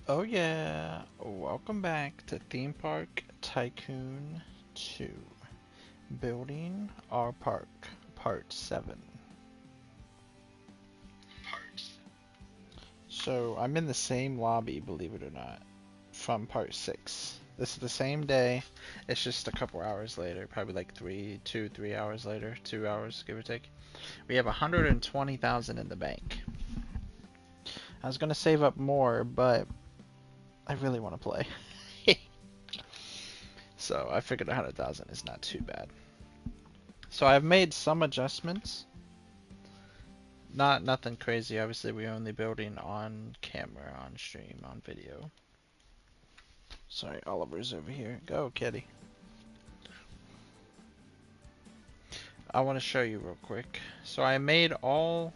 Oh yeah, welcome back to Theme Park Tycoon 2. Building our park, part 7. So I'm in the same lobby, believe it or not, from part 6. This is the same day, it's just a couple hours later, probably like 3 hours later, 2 hours give or take. We have 120,000 in the bank. I was gonna save up more, but I really want to play. So I figured 100,000 is not too bad. So I've made some adjustments. Nothing crazy. Obviously, we're only building on camera, on stream, on video. Sorry, Oliver's over here. Go, kitty. I want to show you real quick. So I made all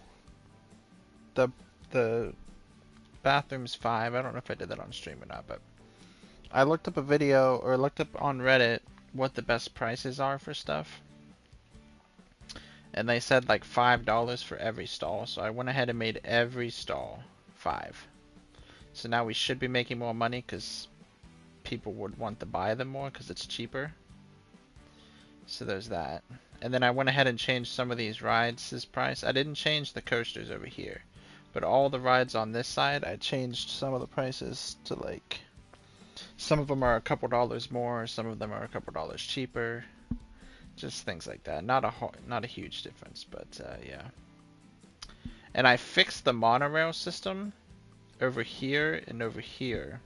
the the bathrooms 5. I don't know if I did that on stream or not, but I looked up a video or looked up on Reddit what the best prices are for stuff. And they said like $5 for every stall. So I went ahead and made every stall 5. So now we should be making more money because people would want to buy them more because it's cheaper. So there's that. And then I went ahead and changed some of these rides' price. I didn't change the coasters over here, but all the rides on this side, I changed some of the prices to like, some of them are a couple dollars more, some of them are a couple dollars cheaper. Just things like that. Not a huge difference, but yeah. And I fixed the monorail system over here and over here.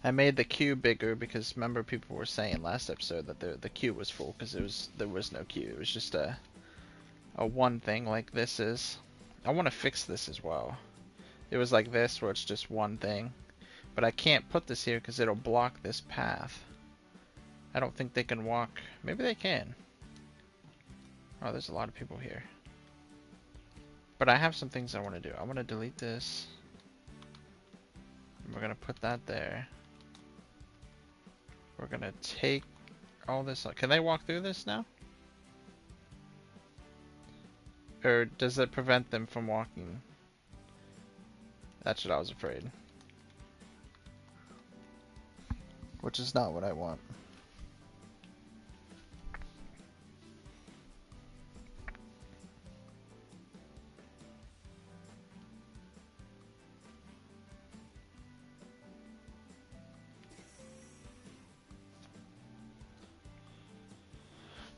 I made the queue bigger because remember people were saying last episode that the queue was full because there was no queue. It was just a one thing like this is. I want to fix this as well. It was like this where it's just one thing, but I can't put this here because it'll block this path. I don't think they can walk. Maybe they can. Oh, there's a lot of people here. But I have some things I want to do. I want to delete this. We're gonna put that there. We're gonna take all this. Can they walk through this now? Or does it prevent them from walking? That's what I was afraid. Which is not what I want.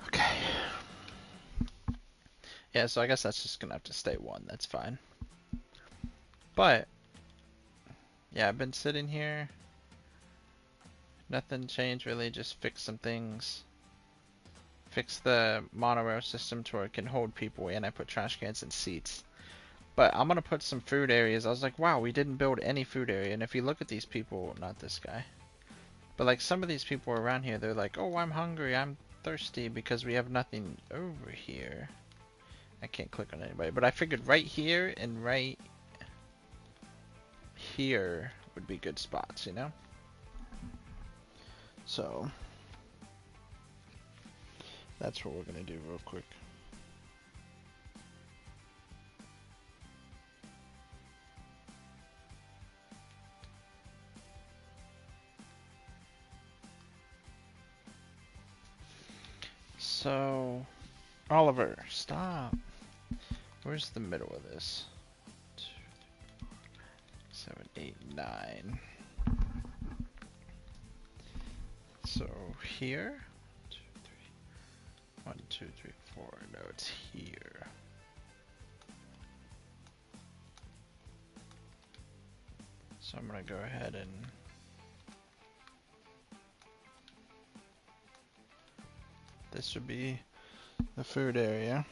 Okay. Yeah, so I guess that's just gonna have to stay 1. That's fine. But yeah, I've been sitting here. Nothing changed really, just fix some things. Fix the monorail system to where it can hold people in. I put trash cans and seats. But I'm gonna put some food areas. I was like, wow, we didn't build any food area. And if you look at these people, not this guy, but like some of these people around here, they're like, oh, I'm hungry, I'm thirsty because we have nothing over here. I can't click on anybody, but I figured right here and right here would be good spots, you know? So that's what we're gonna do real quick. So, Oliver, stop. Where's the middle of this? 2, 3, 4, 7, 8, 9. So here, 2, 3, 1, 2, 3, 4. No, it's here. So I'm gonna go ahead and this would be the food area.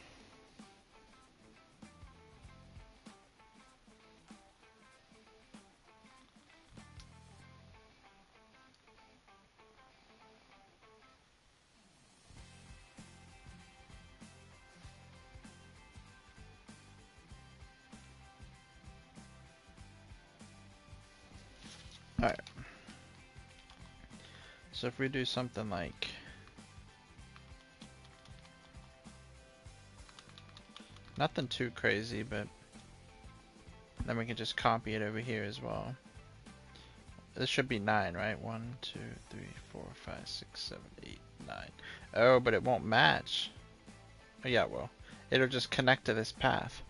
Alright. So if we do something like nothing too crazy, but then we can just copy it over here as well. This should be 9, right? 1, 2, 3, 4, 5, 6, 7, 8, 9. Oh, but it won't match. Oh, yeah, well, it'll just connect to this path.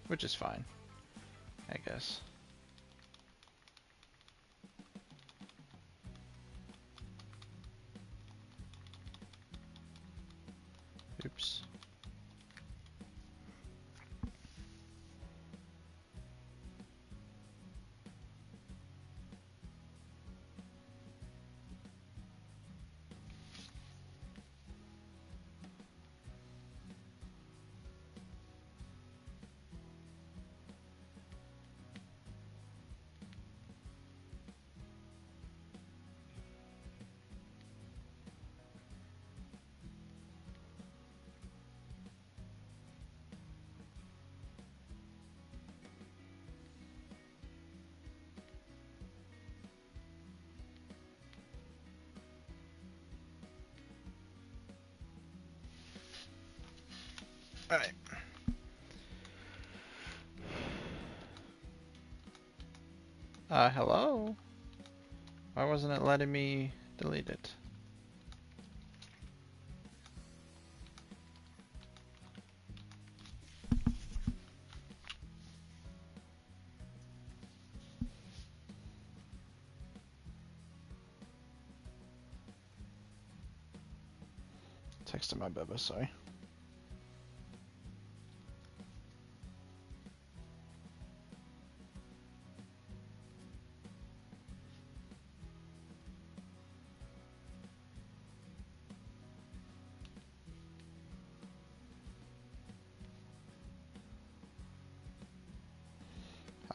Which is fine, I guess. Oops. Alright. Hello? Why wasn't it letting me delete it? Texting my Bubba, sorry.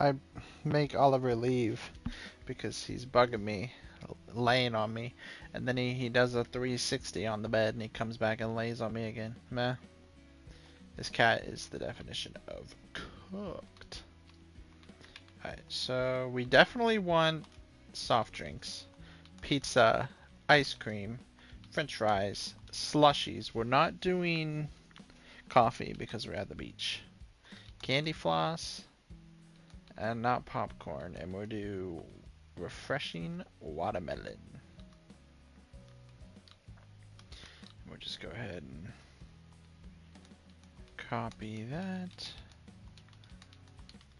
I make Oliver leave because he's bugging me, laying on me, and then he does a 360 on the bed and he comes back and lays on me again. Meh. This cat is the definition of cooked. Alright, so we definitely want soft drinks, pizza, ice cream, french fries, slushies. We're not doing coffee because we're at the beach. Candy floss, and not popcorn, and we'll do refreshing watermelon. We'll just go ahead and copy that.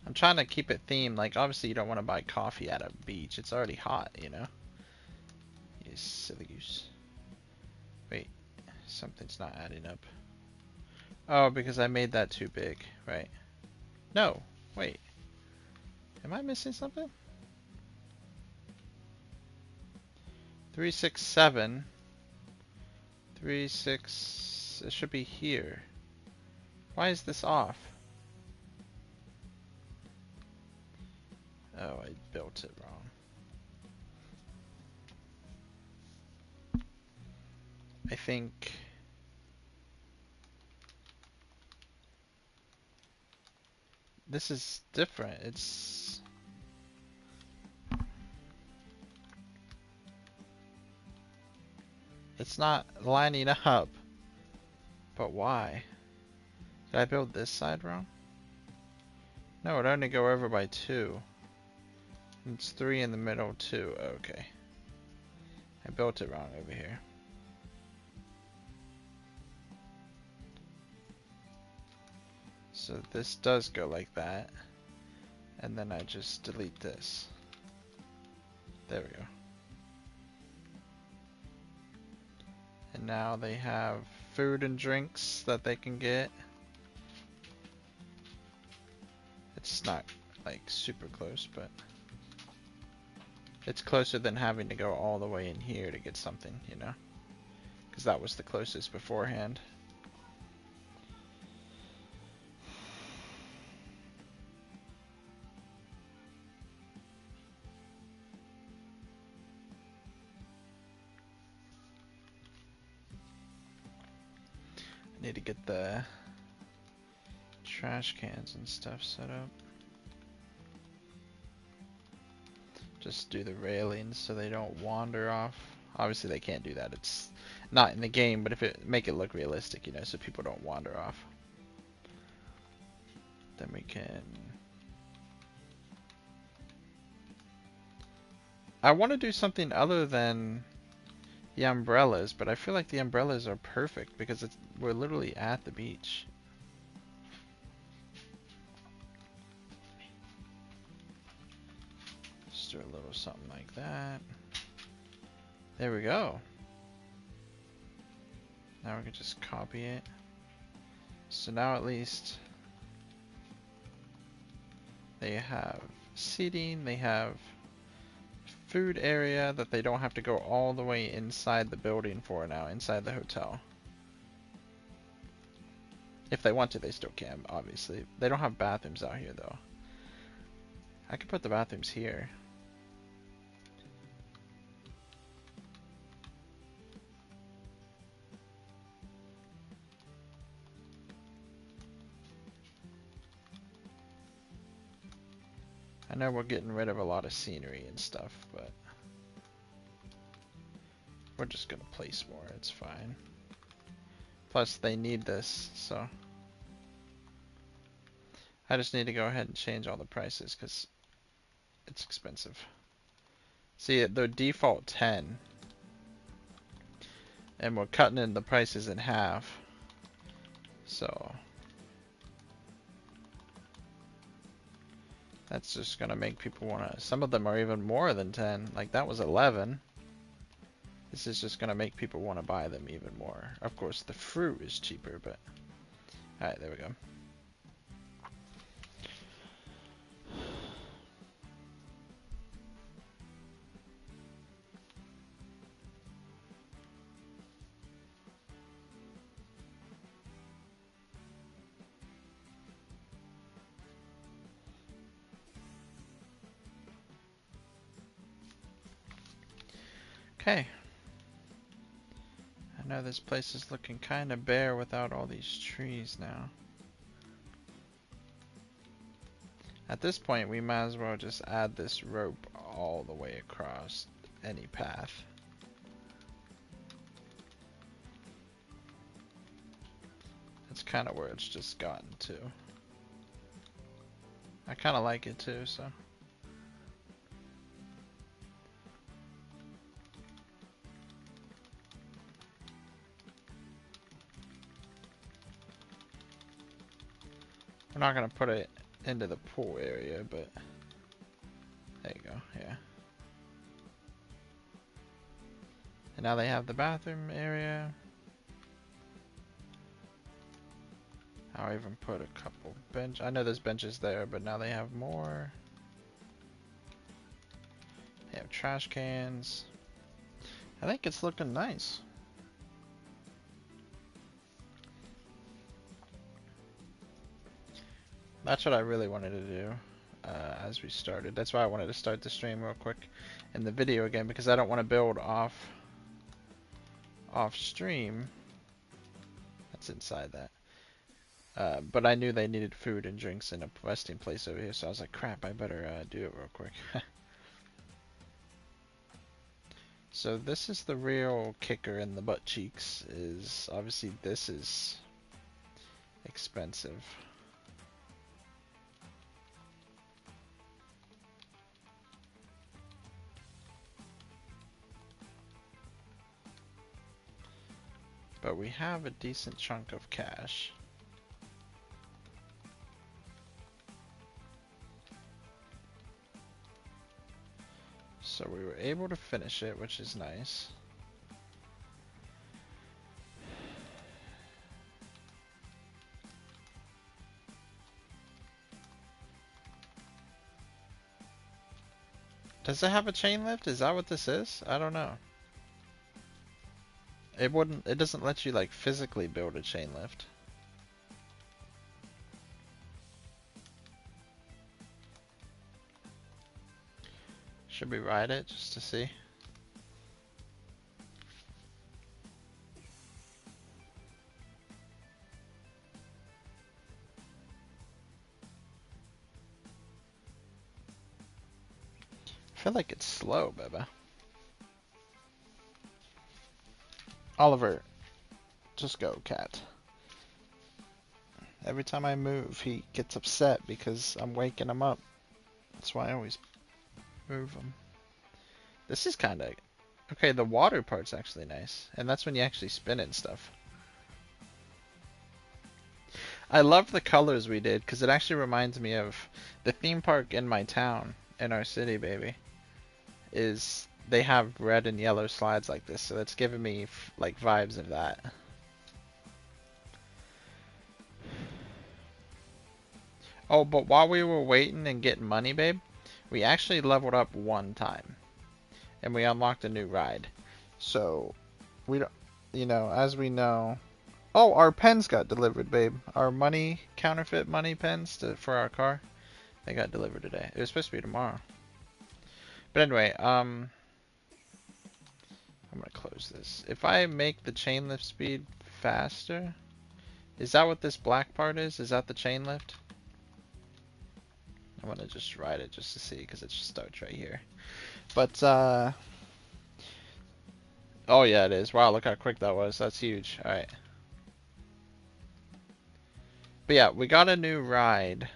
I'm trying to keep it themed. Like, obviously you don't want to buy coffee at a beach. It's already hot, you know? You silly goose. Wait, something's not adding up. Oh, because I made that too big, right? No, wait. Am I missing something? 367. 36. It should be here. Why is this off? Oh, I built it wrong. I think this is different. It's not lining up. But why? Did I build this side wrong? No, it only go over by 2. It's 3 in the middle, 2. Okay. I built it wrong over here. So this does go like that. And then I just delete this. There we go. And now they have food and drinks that they can get. It's not like super close, but it's closer than having to go all the way in here to get something, you know? Because that was the closest beforehand. I need to get the trash cans and stuff set up. Just do the railings so they don't wander off. Obviously they can't do that. It's not in the game, but if it make it look realistic, you know, so people don't wander off. Then we can I want to do something other than the umbrellas, but I feel like the umbrellas are perfect because we're literally at the beach. Just do a little something like that. There we go. Now we can just copy it. So now at least they have seating, they have food area that they don't have to go all the way inside the building for now, inside the hotel. If they want to, they still can, obviously. They don't have bathrooms out here, though. I could put the bathrooms here. I know we're getting rid of a lot of scenery and stuff, but we're just gonna place more, it's fine. Plus, they need this, so I just need to go ahead and change all the prices because it's expensive. See, the default 10, and we're cutting in the prices in half, so that's just gonna make people wanna. Some of them are even more than 10. Like that was 11. This is just gonna make people wanna buy them even more. Of course, the fruit is cheaper, but all right, there we go. Okay. I know this place is looking kind of bare without all these trees now. At this point, we might as well just add this rope all the way across any path. That's kind of where it's just gotten to. I kind of like it too, so. We're not going to put it into the pool area, but there you go, yeah. And now they have the bathroom area. I'll even put a couple bench. I know there's benches there, but now they have more. They have trash cans. I think it's looking nice. That's what I really wanted to do as we started. That's why I wanted to start the stream real quick in the video again, because I don't want to build off stream. That's inside that. But I knew they needed food and drinks in a resting place over here, so I was like, crap, I better do it real quick. So this is the real kicker in the butt cheeks, is obviously this is expensive. But we have a decent chunk of cash. So we were able to finish it, which is nice. Does it have a chain lift? Is that what this is? I don't know. It doesn't let you like physically build a chain lift. Should we ride it just to see? I feel like it's slow, baby. Oliver, just go, cat. Every time I move, he gets upset because I'm waking him up. That's why I always move him. This is kind of... Okay, the water part's actually nice. And that's when you actually spin it and stuff. I love the colors we did, because it actually reminds me of the theme park in my town, in our city, baby. They have red and yellow slides like this, so it's giving me like vibes of that. Oh, but while we were waiting and getting money, babe, we actually leveled up one time. And we unlocked a new ride. So, we don't, as we know... Oh, our pens got delivered, babe. Our counterfeit money pens for our car. They got delivered today. It was supposed to be tomorrow. But anyway, I'm gonna close this. If I make the chain lift speed faster, is that what this black part is? Is that the chain lift? I'm gonna just ride it just to see, because it starts right here. But, oh yeah, it is. Wow, look how quick that was. That's huge. Alright. But yeah, we got a new ride.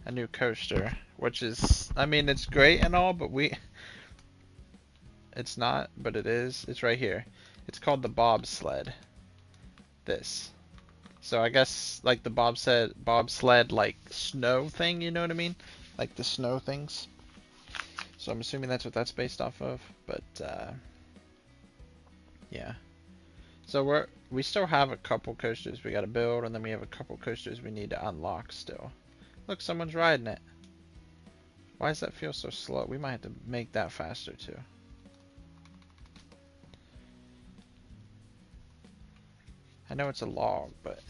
A new coaster. Which is, I mean, it's great and all, but it's not, but it is. It's right here. It's called the bobsled. This. So I guess like the bobsled like snow thing, you know what I mean? Like the snow things. So I'm assuming that's what that's based off of. But yeah. So we still have a couple coasters we gotta build, and then we have a couple coasters we need to unlock still. Look, someone's riding it. Why does that feel so slow? We might have to make that faster too. I know it's a log, but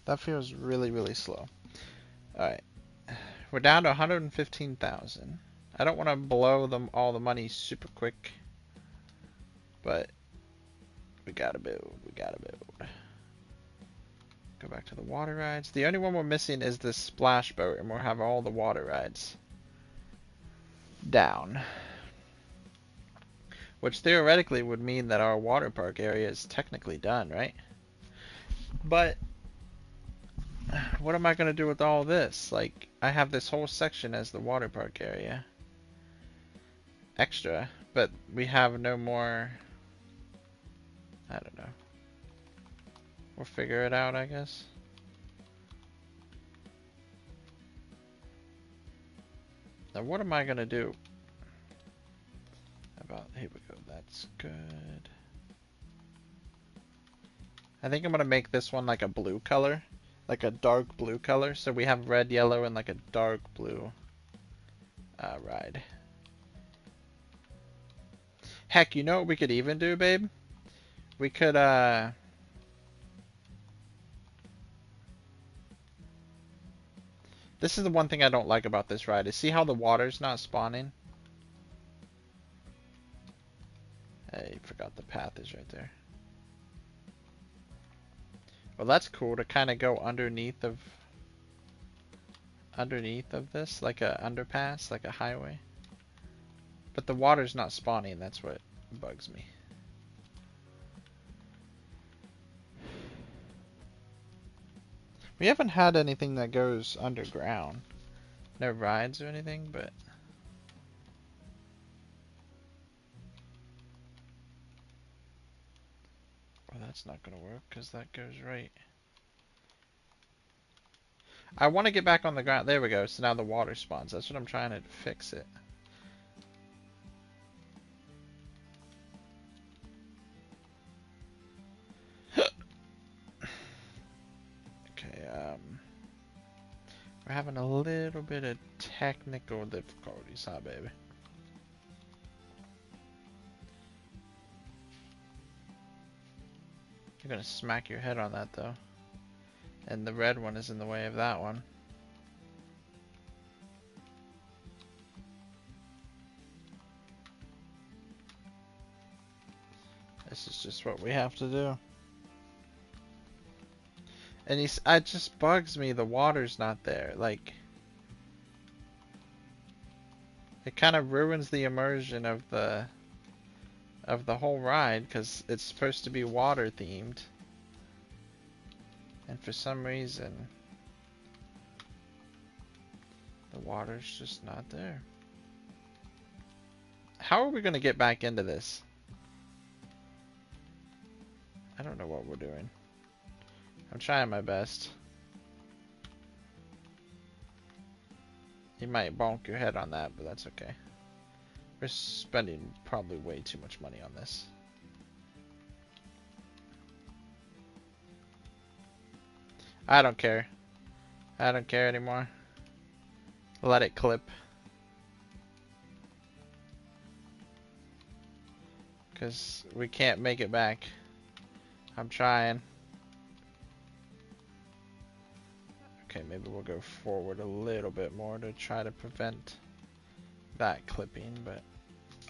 that feels really, really slow. Alright. We're down to 115,000. I don't want to blow all the money super quick, but we gotta build. We gotta build. Go back to the water rides. The only one we're missing is the splash boat, and we'll have all the water rides down. Which theoretically would mean that our water park area is technically done, right? But what am I going to do with all this? Like, I have this whole section as the water park area. Extra. But we have no more... I don't know. We'll figure it out, I guess. Now, what am I going to do? Here we go. That's good. I think I'm going to make this one like a blue color. Like a dark blue color. So we have red, yellow, and like a dark blue ride. Heck, you know what we could even do, babe? We could, This is the one thing I don't like about this ride, is see how the water's not spawning? I forgot the path is right there. Well, that's cool to kind of go underneath of this, like a underpass, like a highway. But the water's not spawning, that's what bugs me. We haven't had anything that goes underground. No rides or anything, but... Well, that's not going to work, because that goes right. I want to get back on the ground. There we go. So now the water spawns. That's what I'm trying to fix it. Okay, we're having a little bit of technical difficulties, huh, baby? You're gonna smack your head on that, though. And the red one is in the way of that one. This is just what we have to do. And it just bugs me, the water's not there. Like, it kind of ruins the immersion of the whole ride, because it's supposed to be water themed. And for some reason, The water's just not there. How are we gonna get back into this? I don't know what we're doing. I'm trying my best. You might bonk your head on that, but that's okay. We're spending probably way too much money on this. I don't care. I don't care anymore. Let it clip. Because we can't make it back. I'm trying. Okay, maybe we'll go forward a little bit more to try to prevent that clipping, but...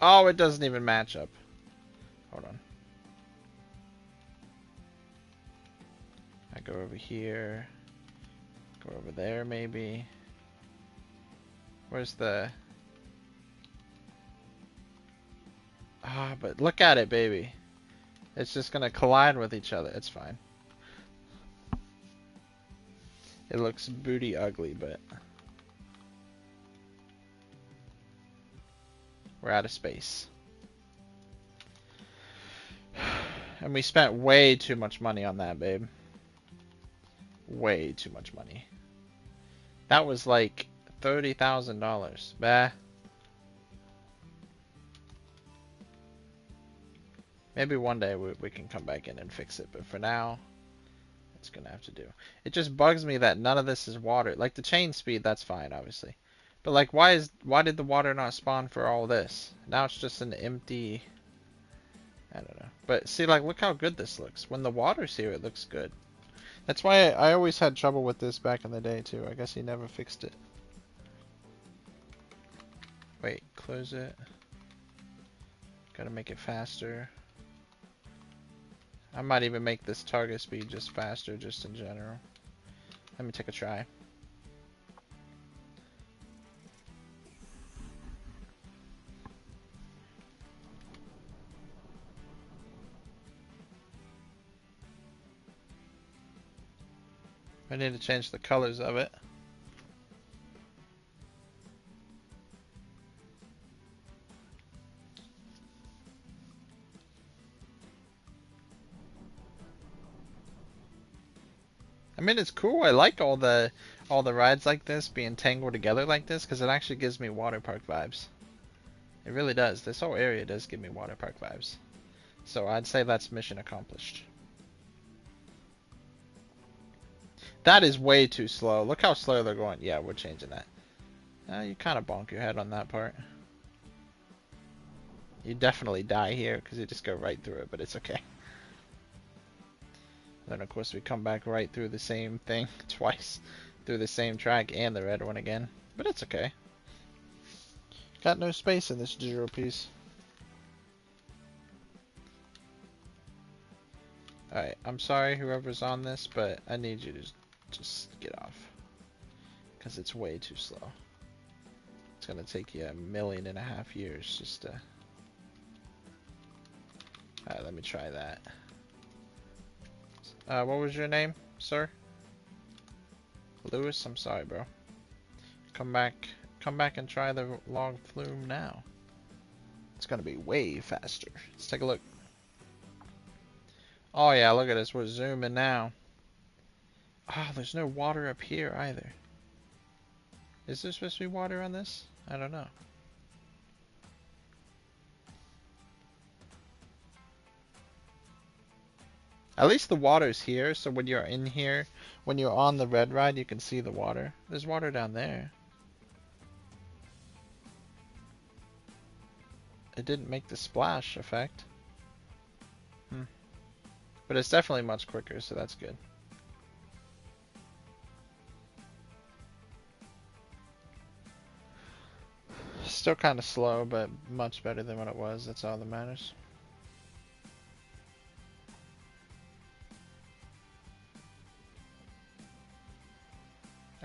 Oh, it doesn't even match up. Hold on. I go over here. Go over there, maybe. Where's the... Ah, but look at it, baby. It's just gonna collide with each other. It's fine. It looks booty ugly, but... We're out of space. And we spent way too much money on that, babe. Way too much money. That was like $30,000. Bah. Maybe one day we can come back in and fix it, but for now, it's gonna have to do. It just bugs me that none of this is water. Like the chain speed, that's fine, obviously. But like, why did the water not spawn for all this? Now it's just an empty... I don't know. But see, like, look how good this looks. When the water's here, it looks good. That's why I always had trouble with this back in the day, too. I guess he never fixed it. Wait, close it. Gotta make it faster. I might even make this target speed just faster, just in general. Let me take a try. I need to change the colors of it. I mean, it's cool. I like all the rides like this being tangled together like this because it actually gives me water park vibes. It really does. This whole area does give me water park vibes. So I'd say that's mission accomplished. That is way too slow. Look how slow they're going. Yeah, we're changing that. You kind of bonk your head on that part. You definitely die here because you just go right through it, but it's okay. Then of course we come back right through the same thing twice. Through the same track and the red one again. But it's okay. Got no space in this gyro piece. Alright, I'm sorry whoever's on this, but I need you to just get off. Because it's way too slow. It's going to take you 1.5 million years just to... Alright, let me try that. What was your name, sir? Lewis, I'm sorry, bro. Come back and try the log flume now. It's going to be way faster. Let's take a look. Oh yeah, look at this. We're zooming now. Ah, there's no water up here either. Is there supposed to be water on this? I don't know. At least the water's here, so when you're in here, when you're on the red ride, you can see the water. There's water down there. It didn't make the splash effect. But it's definitely much quicker, so that's good. Still kind of slow, but much better than what it was. That's all that matters.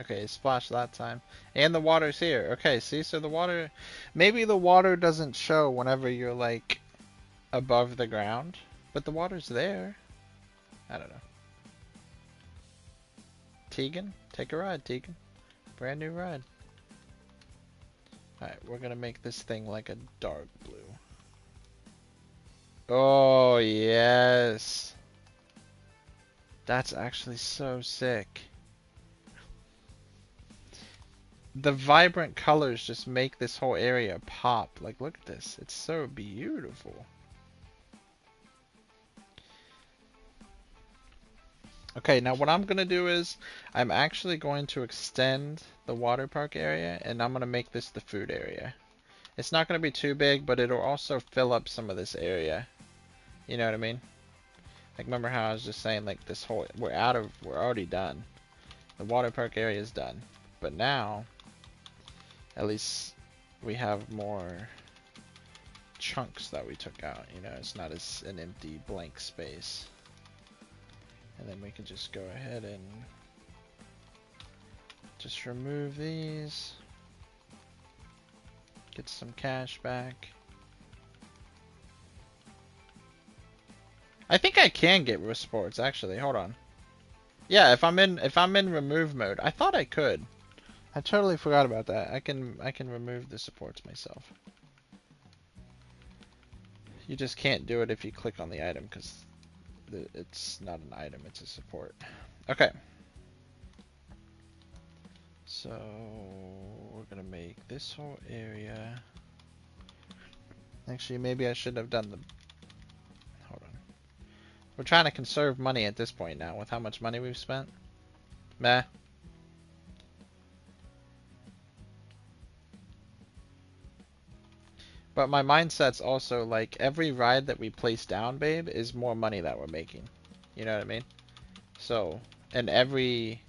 Okay, it splashed that time. And the water's here. Okay, see, so the water... Maybe the water doesn't show whenever you're, like, above the ground. But the water's there. I don't know. Tegan? Take a ride, Tegan. Brand new ride. Alright, we're gonna make this thing like a dark blue. Oh, yes. That's actually so sick. The vibrant colors just make this whole area pop. Like, look at this. It's so beautiful. Okay, now what I'm going to do is I'm actually going to extend the water park area, and I'm going to make this the food area. It's not going to be too big, but it'll also fill up some of this area. You know what I mean? Like, remember how I was just saying, like, this whole, we're already done. The water park area is done. But now, at least we have more chunks that we took out. You know, it's not as an empty blank space. And then we can just go ahead and just remove these. Get some cash back. I think I can get with sports actually. Hold on. Yeah, if I'm in remove mode, I thought I could. I totally forgot about that. I can remove the supports myself. You just can't do it if you click on the item because it's not an item, it's a support. Okay. So we're gonna make this whole area. Actually, maybe I should have done the. Hold on. We're trying to conserve money at this point now with how much money we've spent. Meh. But my mindset's also like every ride that we place down, babe, is more money that we're making. You know what I mean? So, and every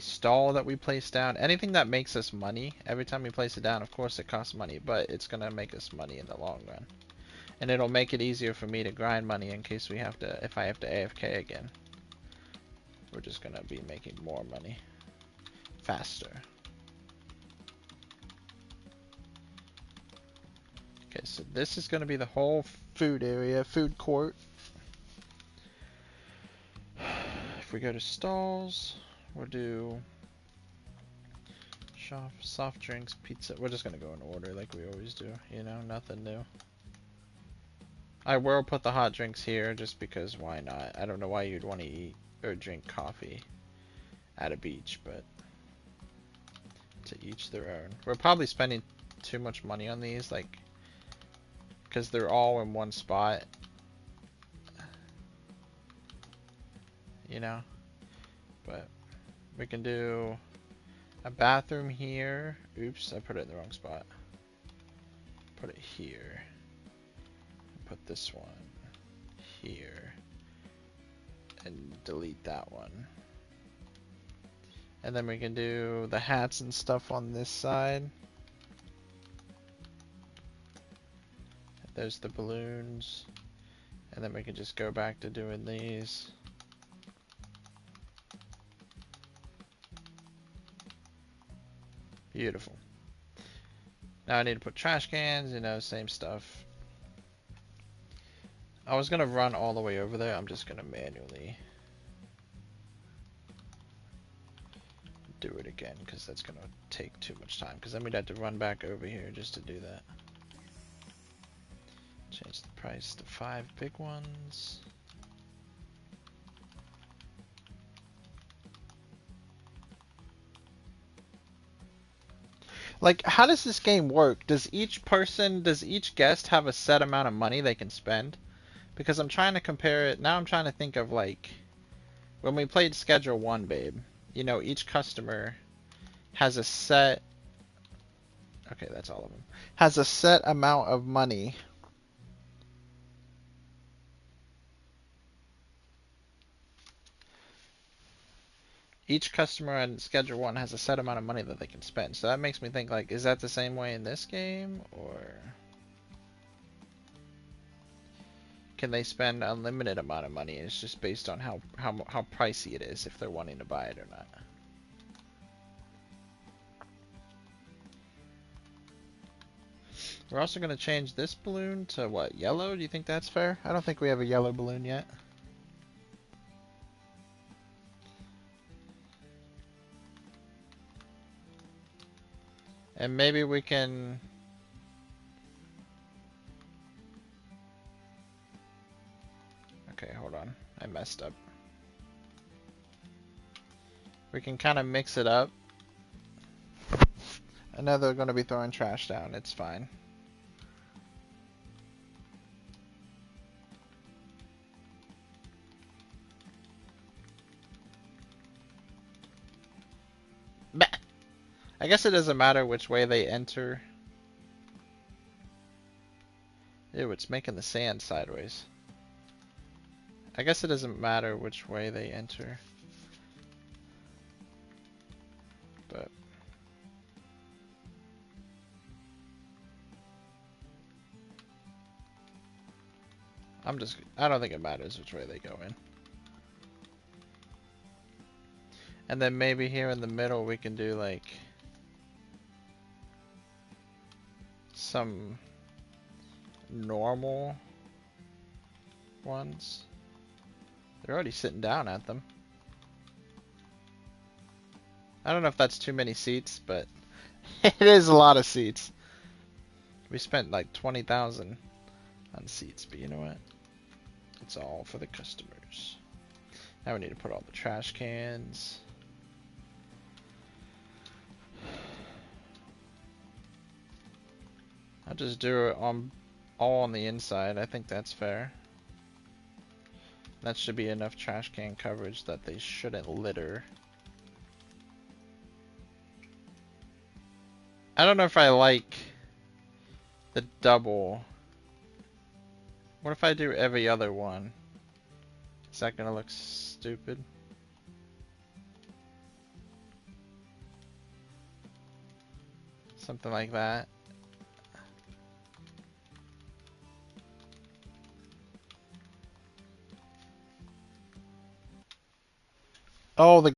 stall that we place down, anything that makes us money, every time we place it down, of course it costs money, but it's gonna make us money in the long run. And it'll make it easier for me to grind money in case we have to, if I have to AFK again. We're just gonna be making more money. Faster. Okay, so this is gonna be the whole food area, food court. If we go to stalls, we'll do soft drinks, pizza. We're just gonna go in order like we always do, you know, nothing new. I will put the hot drinks here just because why not? I don't know why you'd want to eat or drink coffee at a beach, but to each their own. We're probably spending too much money on these, like, because they're all in one spot. You know? But we can do a bathroom here. Oops, I put it in the wrong spot. Put it here. Put this one here. And delete that one. And then we can do the hats and stuff on this side. There's the balloons. And then we can just go back to doing these. Beautiful. Now I need to put trash cans, you know, same stuff. I was gonna run all the way over there. I'm just gonna manually do it again because that's gonna take too much time. Because then we'd have to run back over here just to do that. Change the price to 5 big ones. Like, how does this game work? Does each guest have a set amount of money they can spend? Because I'm trying to compare it. Now I'm trying to think of, like, when we played Schedule 1, babe. You know, each customer has a set. Okay, that's all of them. Has a set amount of money. Each customer on Schedule 1 has a set amount of money that they can spend. So that makes me think, like, is that the same way in this game? Or can they spend an unlimited amount of money? It's just based on how pricey it is, if they're wanting to buy it or not. We're also going to change this balloon to, what, yellow? Do you think that's fair? I don't think we have a yellow balloon yet. And maybe we can... Okay, hold on. I messed up. We can kind of mix it up. I know they're going to be throwing trash down. It's fine. Bah! I guess it doesn't matter which way they enter. Ew, it's making the sand sideways. I guess it doesn't matter which way they enter. But I don't think it matters which way they go in. And then maybe here in the middle we can do like some normal ones. They're already sitting down at them. I don't know if that's too many seats, but it is a lot of seats. We spent like 20,000 on seats, but you know what? It's all for the customers. Now we need to put all the trash cans. I'll just do it all on the inside. I think that's fair. That should be enough trash can coverage that they shouldn't litter. I don't know if I like the double. What if I do every other one? Is that gonna look stupid? Something like that. Oh, the